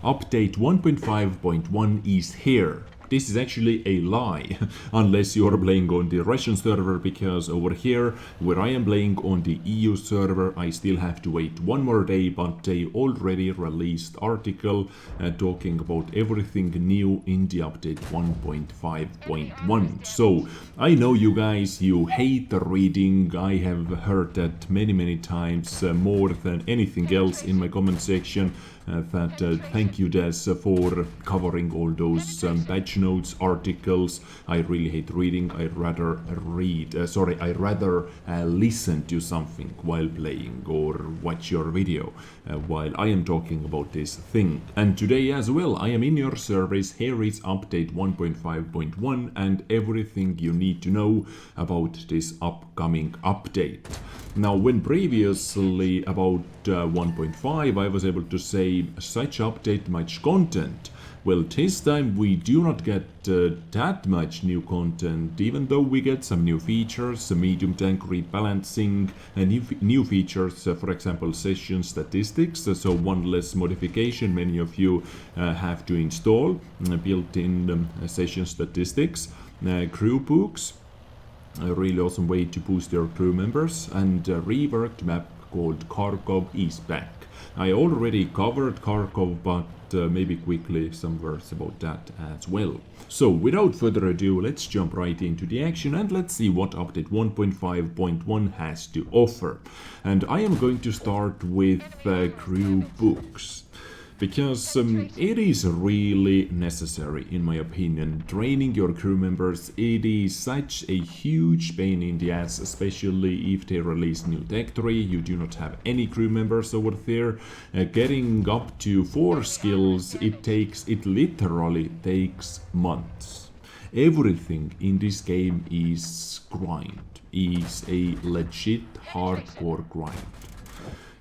Update 1.5.1 is here. This is actually a lie, unless you are playing on the Russian server, because over here, where I am playing on the EU server, I still have to wait one more day, but they already released article talking about everything new in the update 1.5.1. So, I know you guys, you hate the reading. I have heard that many times, more than anything else in my comment section. Thank you, Des, for covering all those patch notes, articles. I really hate reading. I'd rather listen to something while playing or watch your video while I am talking about this thing. And today as well, I am in your service. Here is update 1.5.1 and everything you need to know about this upcoming update. Now, when previously about 1.5 I was able to say such update much content, well, this time we do not get that much new content, even though we get some new features, medium tank rebalancing, and new features, for example, session statistics, so one less modification many of you have to install, built-in session statistics, crew books, a really awesome way to boost your crew members, and a reworked map called Kharkov is back. I already covered Kharkov, but maybe quickly some words about that as well. So without further ado, let's jump right into the action and let's see what update 1.5.1 has to offer. And I am going to start with crew books, because it is really necessary, in my opinion. Training your crew members, it is such a huge pain in the ass, especially if they release new tech 3, you do not have any crew members over there. Getting up to 4 skills, it literally takes months. Everything in this game is grind, is a legit hardcore grind.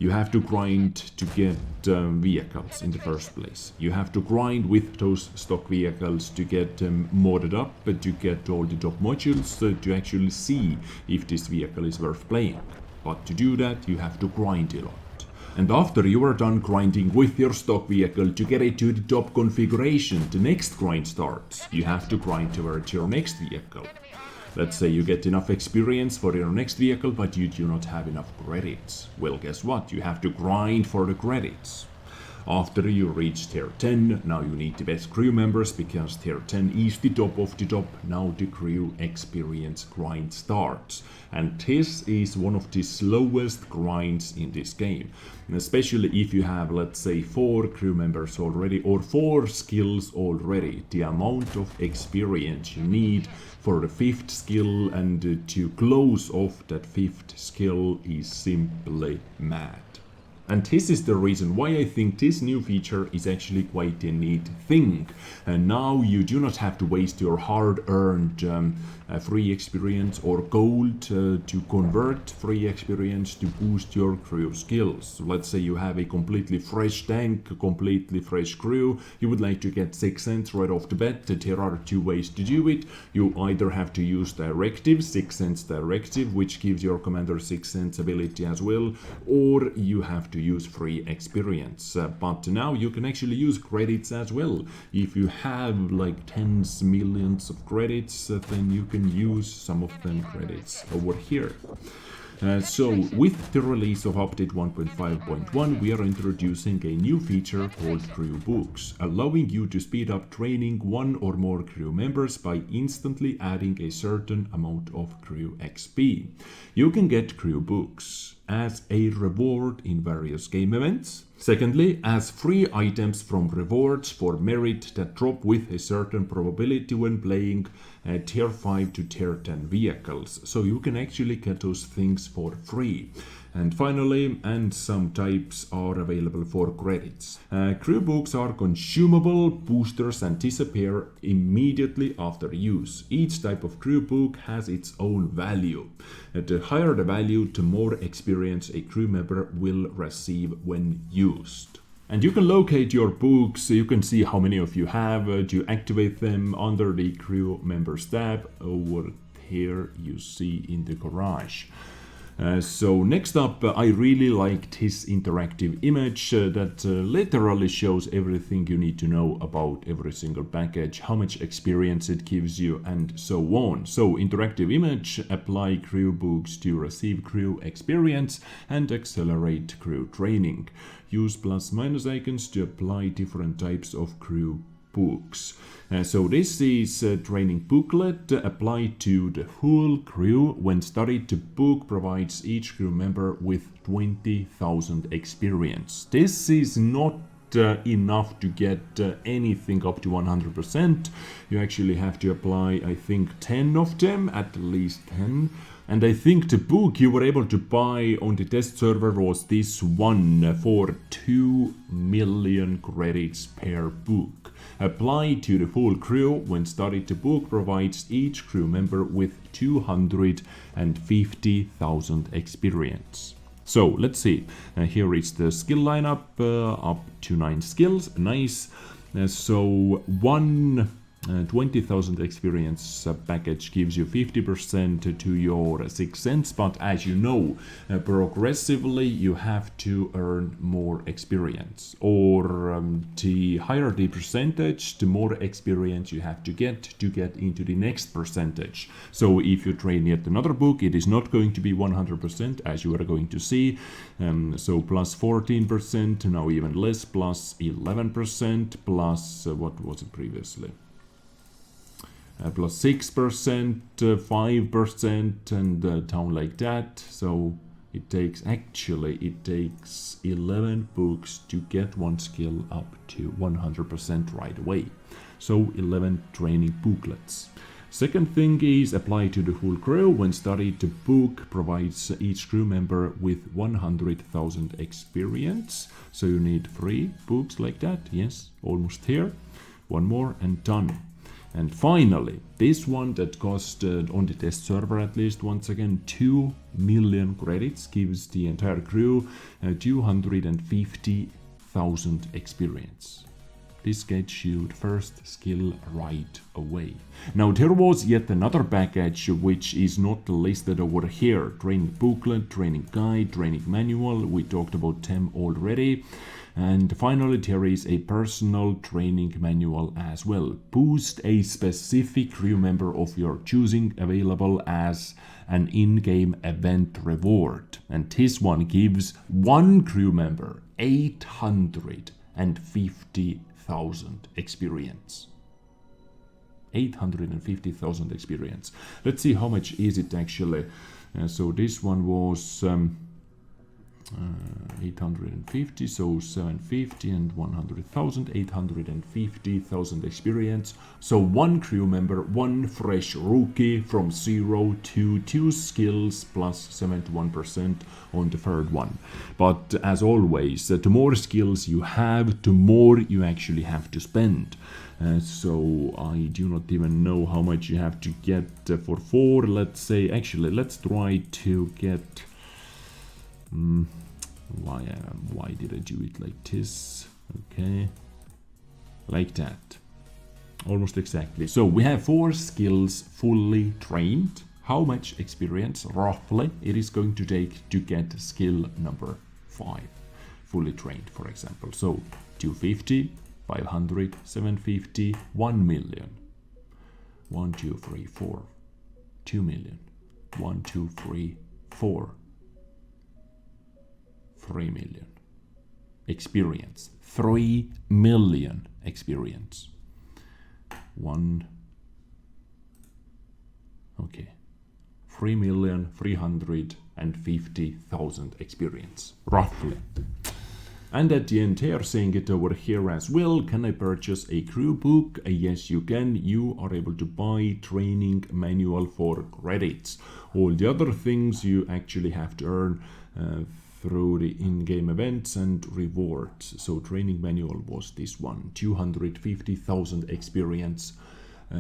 You have to grind to get vehicles in the first place. You have to grind with those stock vehicles to get them modded up, but to get all the top modules to actually see if this vehicle is worth playing. But to do that, you have to grind a lot. And after you are done grinding with your stock vehicle to get it to the top configuration, the next grind starts. You have to grind towards your next vehicle. Let's say you get enough experience for your next vehicle, but you do not have enough credits. Well, guess what? You have to grind for the credits. After you reach tier 10, now you need the best crew members, because tier 10 is the top of the top. Now the crew experience grind starts. And this is one of the slowest grinds in this game. And especially if you have, let's say, 4 crew members already or 4 skills already. The amount of experience you need for the 5th skill and to close off that 5th skill is simply mad. And this is the reason why I think this new feature is actually quite a neat thing. And now you do not have to waste your hard-earned free experience or gold to convert free experience to boost your crew skills. So let's say you have a completely fresh tank, a completely fresh crew. You would like to get 6 cents right off the bat. There are 2 ways to do it. You either have to use directive, 6 cents directive, which gives your commander 6 cents ability as well, or you have to use free experience. But now you can actually use credits as well. If you have like tens millions of credits, then you can use some of them credits over here. So with the release of update 1.5.1, we are introducing a new feature called crew books, allowing you to speed up training 1 or more crew members by instantly adding a certain amount of crew XP. You can get crew books as a reward in various game events. Secondly, as free items from rewards for merit that drop with a certain probability when playing tier 5 to tier 10 vehicles. So you can actually get those things for free. And finally, and some types are available for credits. Crew books are consumable boosters and disappear immediately after use. Each type of crew book has its own value. The higher the value, the more experience a crew member will receive when used. And you can locate your books, you can see how many of you have, to activate them under the crew members tab. Over here you see in the garage. So next up, I really liked his interactive image that literally shows everything you need to know about every single package, how much experience it gives you, and so on. So interactive image, apply crew books to receive crew experience and accelerate crew training. Use plus minus icons to apply different types of crew books. So this is a training booklet applied to the whole crew. When studied, the book provides each crew member with 20,000 experience. This is not enough to get anything up to 100%. You actually have to apply, I think, 10 of them, at least 10. And I think the book you were able to buy on the test server was this one for 2 million credits per book. Applied to the full crew. When studied, the book provides each crew member with 250,000 experience. So let's see. Here is the skill lineup, up to 9 skills. Nice. So 20,000 experience package gives you 50% to your 6 cents, but as you know, progressively you have to earn more experience, or the higher the percentage, the more experience you have to get into the next percentage. So if you train yet another book, it is not going to be 100%, as you are going to see. So plus 14%, now even less, plus 11%, plus what was it previously? Plus 6%, 5%, and down like that. So it takes 11 books to get one skill up to 100% right away. So 11 training booklets. Second thing is apply to the whole crew. When studied, the book provides each crew member with 100,000 experience. So you need 3 books like that. Yes, almost here. One more and done. And finally, this one that cost on the test server at least, once again, 2 million credits, gives the entire crew 250,000 experience. This gets you the first skill right away. Now there was yet another package which is not listed over here. Training booklet, training guide, training manual. We talked about them already. And finally, there is a personal training manual as well. Boost a specific crew member of your choosing, available as an in-game event reward. And this one gives one crew member 850,000 experience. 850,000 experience. Let's see how much is it actually. So this one was 850, so 750 and 100,000, 850,000 experience. So one crew member, one fresh rookie from 0 to 2 skills plus 71% on the third one. But as always, the more skills you have, the more you actually have to spend. So I do not even know how much you have to get for 4. Let's say, actually, let's try to get... why did I do it like this? Okay, like that, almost exactly. So we have 4 skills fully trained. How much experience roughly it is going to take to get skill number 5 fully trained, for example? So 250, 500, 750, 1 million. 1, 2, 3, 4. 2 million. 1, 2, 3, 4. 3 million experience. 3 million experience. 1. Okay. 3,350,000 experience, roughly. And at the end, they are saying it over here as well. Can I purchase a crew book? Yes, you can. You are able to buy training manual for credits. All the other things you actually have to earn through the in-game events and rewards. So training manual was this one, 250,000 experience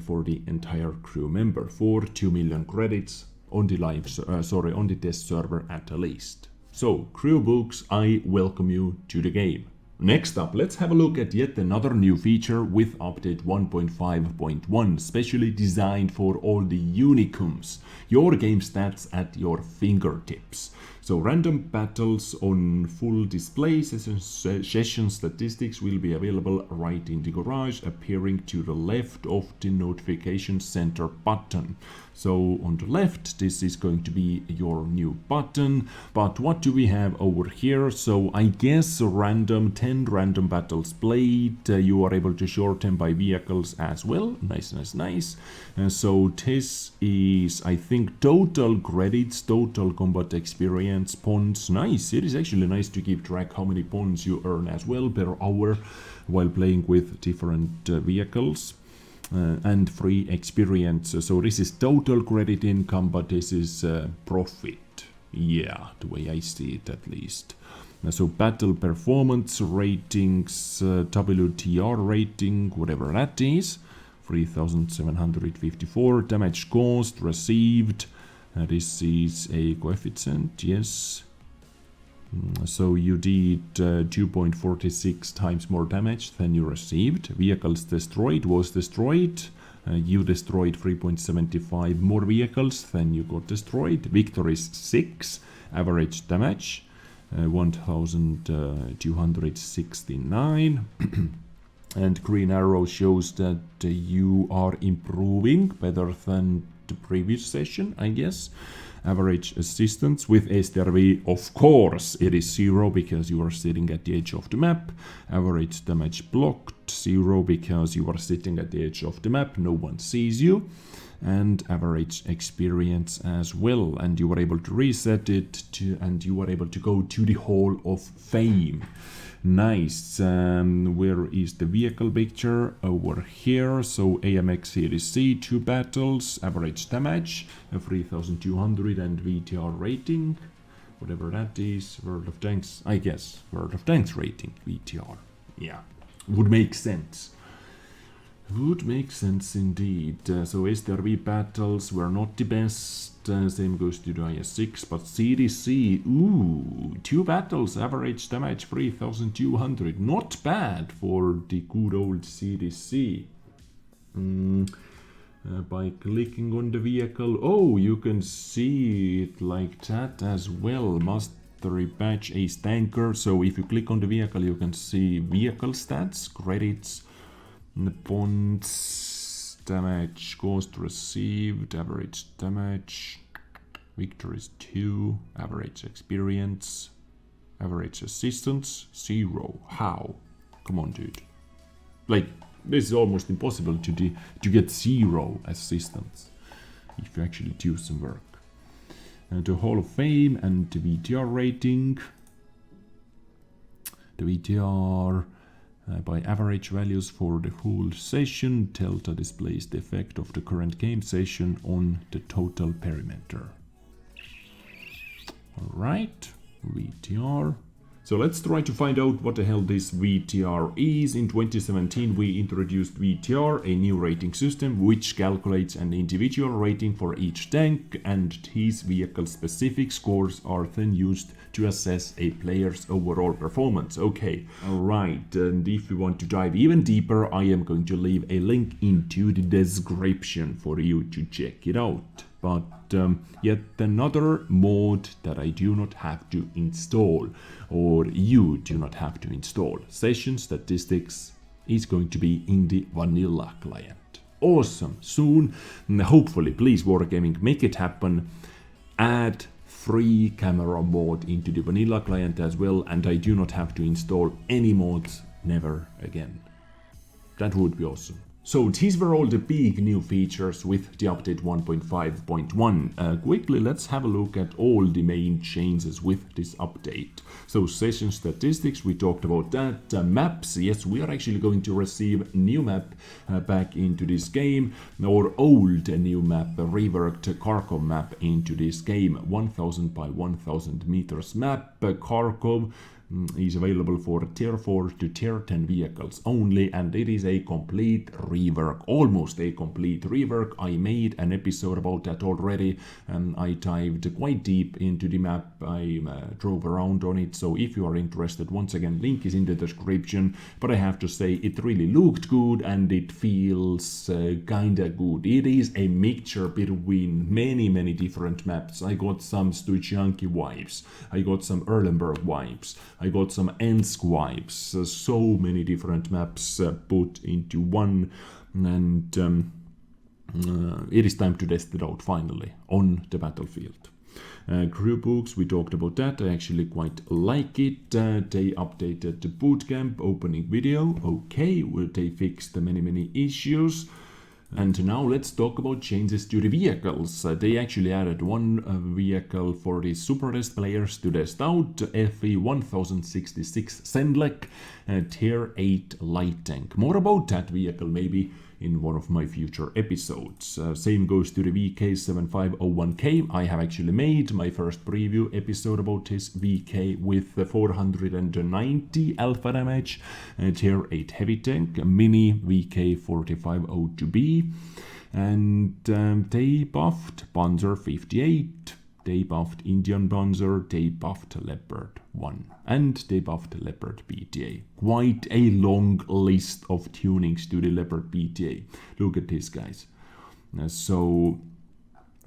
for the entire crew member for 2 million credits on the on the test server at least. So crew books, I welcome you to the game. Next up, let's have a look at yet another new feature with update 1.5.1, specially designed for all the unicums, your game stats at your fingertips. So random battles on full display, session statistics will be available right in the garage, appearing to the left of the notification center button. So on the left, this is going to be your new button. But what do we have over here? So I guess 10 random battles played. You are able to sort them by vehicles as well. Nice. So this is, I think, total credits, total combat experience, points. Nice. It is actually nice to keep track how many points you earn as well per hour while playing with different vehicles. And free experience. So this is total credit income, but this is profit. Yeah, the way I see it at least. So battle performance ratings, WTR rating, whatever that is, 3,754. Damage caused, received. This is a coefficient, yes. So you did 2.46 times more damage than you received. Vehicles destroyed was destroyed. You destroyed 3.75 more vehicles than you got destroyed. Victories 6. Average damage 1,269. And green arrow shows that you are improving better than the previous session, I guess. Average assistance with STRV, of course, it is 0 because you are sitting at the edge of the map. Average damage blocked, 0 because you are sitting at the edge of the map, no one sees you. And average experience as well. And you were able to reset it and you were able to go to the Hall of Fame. Nice. Where is the vehicle picture? Over here. So AMX Series C, 2 battles, average damage, 3,200 and VTR rating, whatever that is. World of Tanks, I guess. World of Tanks rating, VTR. Yeah, would make sense. Would make sense indeed. So STRV battles were not the best. Same goes to the IS-6, but CDC, 2 battles, average damage 3,200. Not bad for the good old CDC. By clicking on the vehicle, you can see it like that as well. Mastery badge, ace tanker. So if you click on the vehicle, you can see vehicle stats, credits, points, damage caused, received, average damage, victories 2, average experience, average assistance 0. How? Come on, dude. Like, this is almost impossible to get 0 assistance if you actually do some work. The Hall of Fame and the VTR rating. The VTR by average values for the whole session. Delta displays the effect of the current game session on the total perimeter. Alright, VTR. So let's try to find out what the hell this VTR is. In 2017 we introduced VTR, a new rating system which calculates an individual rating for each tank, and these vehicle specific scores are then used to assess a player's overall performance. Okay, alright, and if you want to dive even deeper, I am going to leave a link into the description for you to check it out. But yet another mod that I do not have to install, or you do not have to install. Session statistics is going to be in the vanilla client. Awesome, soon, hopefully, please Wargaming, make it happen. Add free camera mode into the vanilla client as well, and I do not have to install any mods, never again. That would be awesome. So these were all the big new features with the update 1.5.1. Quickly, let's have a look at all the main changes with this update. So session statistics, we talked about that. Maps, yes, we are actually going to receive new map back into this game, or old new map, a reworked Kharkov map into this game. 1000 by 1000 meters map, Kharkov. is available for tier 4 to tier 10 vehicles only, and it is a complete rework, almost a complete rework. I made an episode about that already. I dived quite deep into the map. I drove around on it, so if you are interested, once again, link is in the description. But I have to say, it really looked good and it feels kinda good. It is a mixture between many different maps. I got some Stujanki vibes, I got some Erlenberg vibes, I got some Ensk vibes. So many different maps put into one, and it is time to test it out finally on the battlefield. Crew books, we talked about that. I actually quite like it. They updated the bootcamp opening video. Okay, well, they fixed many issues. And now let's talk about changes to the vehicles. They actually added one vehicle for the Supertest players to test out, FE 1066 Sendlek, Tier 8 light tank. More about that vehicle maybe in one of my future episodes. Same goes to the VK7501K. I have actually made my first preview episode about this VK with 490 alpha damage, tier 8 heavy tank, mini VK4502B, and they buffed Panzer 58, they buffed Indian Panzer, they buffed Leopard 1, and they buffed Leopard BTA. Quite a long list of tunings to the Leopard BTA. Look at this, guys.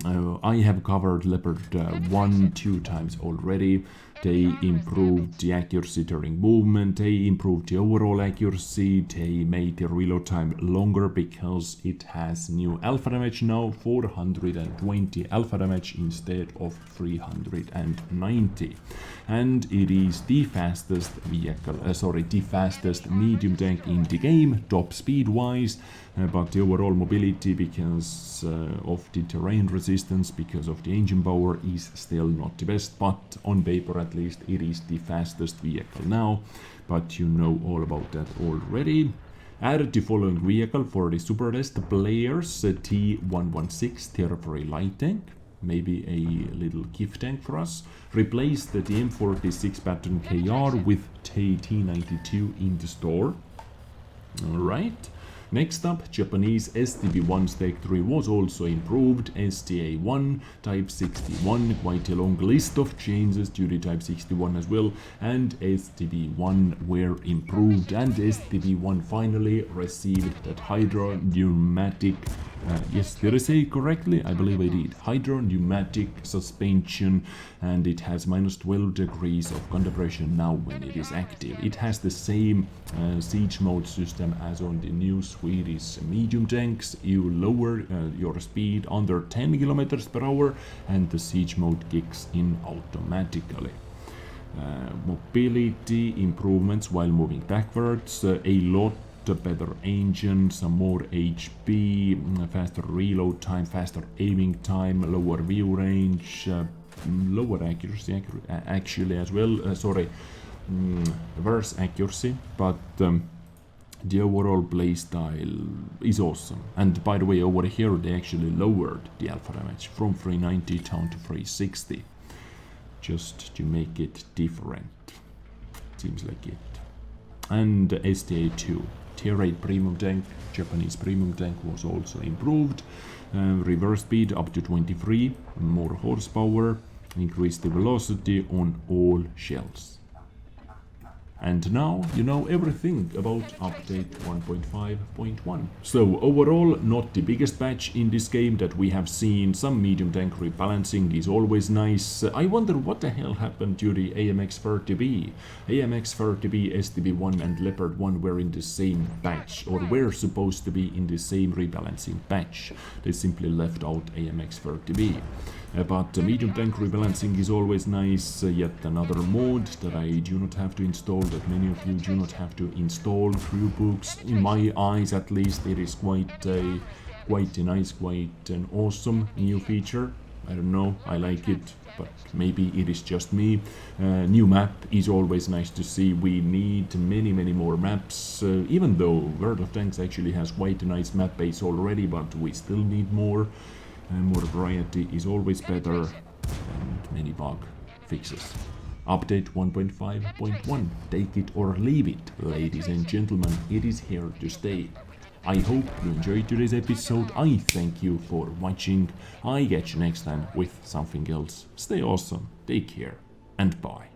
I have covered Leopard 1-2 times already. They improved the accuracy during movement, they improved the overall accuracy, they made the reload time longer because it has new alpha damage now, 420 alpha damage instead of 390. And it is the fastest vehicle, the fastest medium tank in the game, top speed wise, but the overall mobility, because of the terrain resistance, because of the engine power, is still not the best, but on paper at least it is the fastest vehicle now, but you know all about that already. Added the following vehicle for the Supertest players, T116 Tier 3 light tank, maybe a little gift tank for us. Replaced the M46 pattern KR with T92 in the store. Alright. Next up, Japanese STB-1 Stake 3 was also improved, STA-1, Type 61, quite a long list of changes to the Type 61 as well, and STB-1 were improved, and STB-1 finally received that Hydro pneumatic, yes, did I say it correctly? I believe I did. Hydro pneumatic suspension, and it has minus 12 degrees of compression now when it is active. It has the same siege mode system as on the new Swedish medium tanks. You lower your speed under 10 kilometers per hour and the siege mode kicks in automatically. Mobility improvements while moving backwards, a lot better engine, some more HP, faster reload time, faster aiming time, lower view range, lower accuracy actually as well, worse accuracy, but the overall playstyle is awesome. And by the way, over here they actually lowered the alpha damage from 390 down to 360, just to make it different. Seems like it. And STA-2 Tier 8 premium tank, Japanese premium tank, was also improved. Reverse speed up to 23, more horsepower, increase the velocity on all shells. And now you know everything about update 1.5.1. So overall, not the biggest patch in this game that we have seen. Some medium tank rebalancing is always nice. I wonder what the hell happened to the AMX-30B. AMX-30B, STB-1 and Leopard 1 were in the same patch, or were supposed to be in the same rebalancing patch. They simply left out AMX-30B. But medium tank rebalancing is always nice, yet another mod that I do not have to install, that many of you do not have to install. Crew books, in my eyes at least, it is quite a nice, quite an awesome new feature. I don't know, I like it, but maybe it is just me. New map is always nice to see. We need many more maps, even though World of Tanks actually has quite a nice map base already, but we still need more. More variety is always better, and many bug fixes. Update 1.5.1, take it or leave it, ladies and gentlemen, it is here to stay. I hope you enjoyed today's episode, I thank you for watching, I catch you next time with something else. Stay awesome, take care, and bye.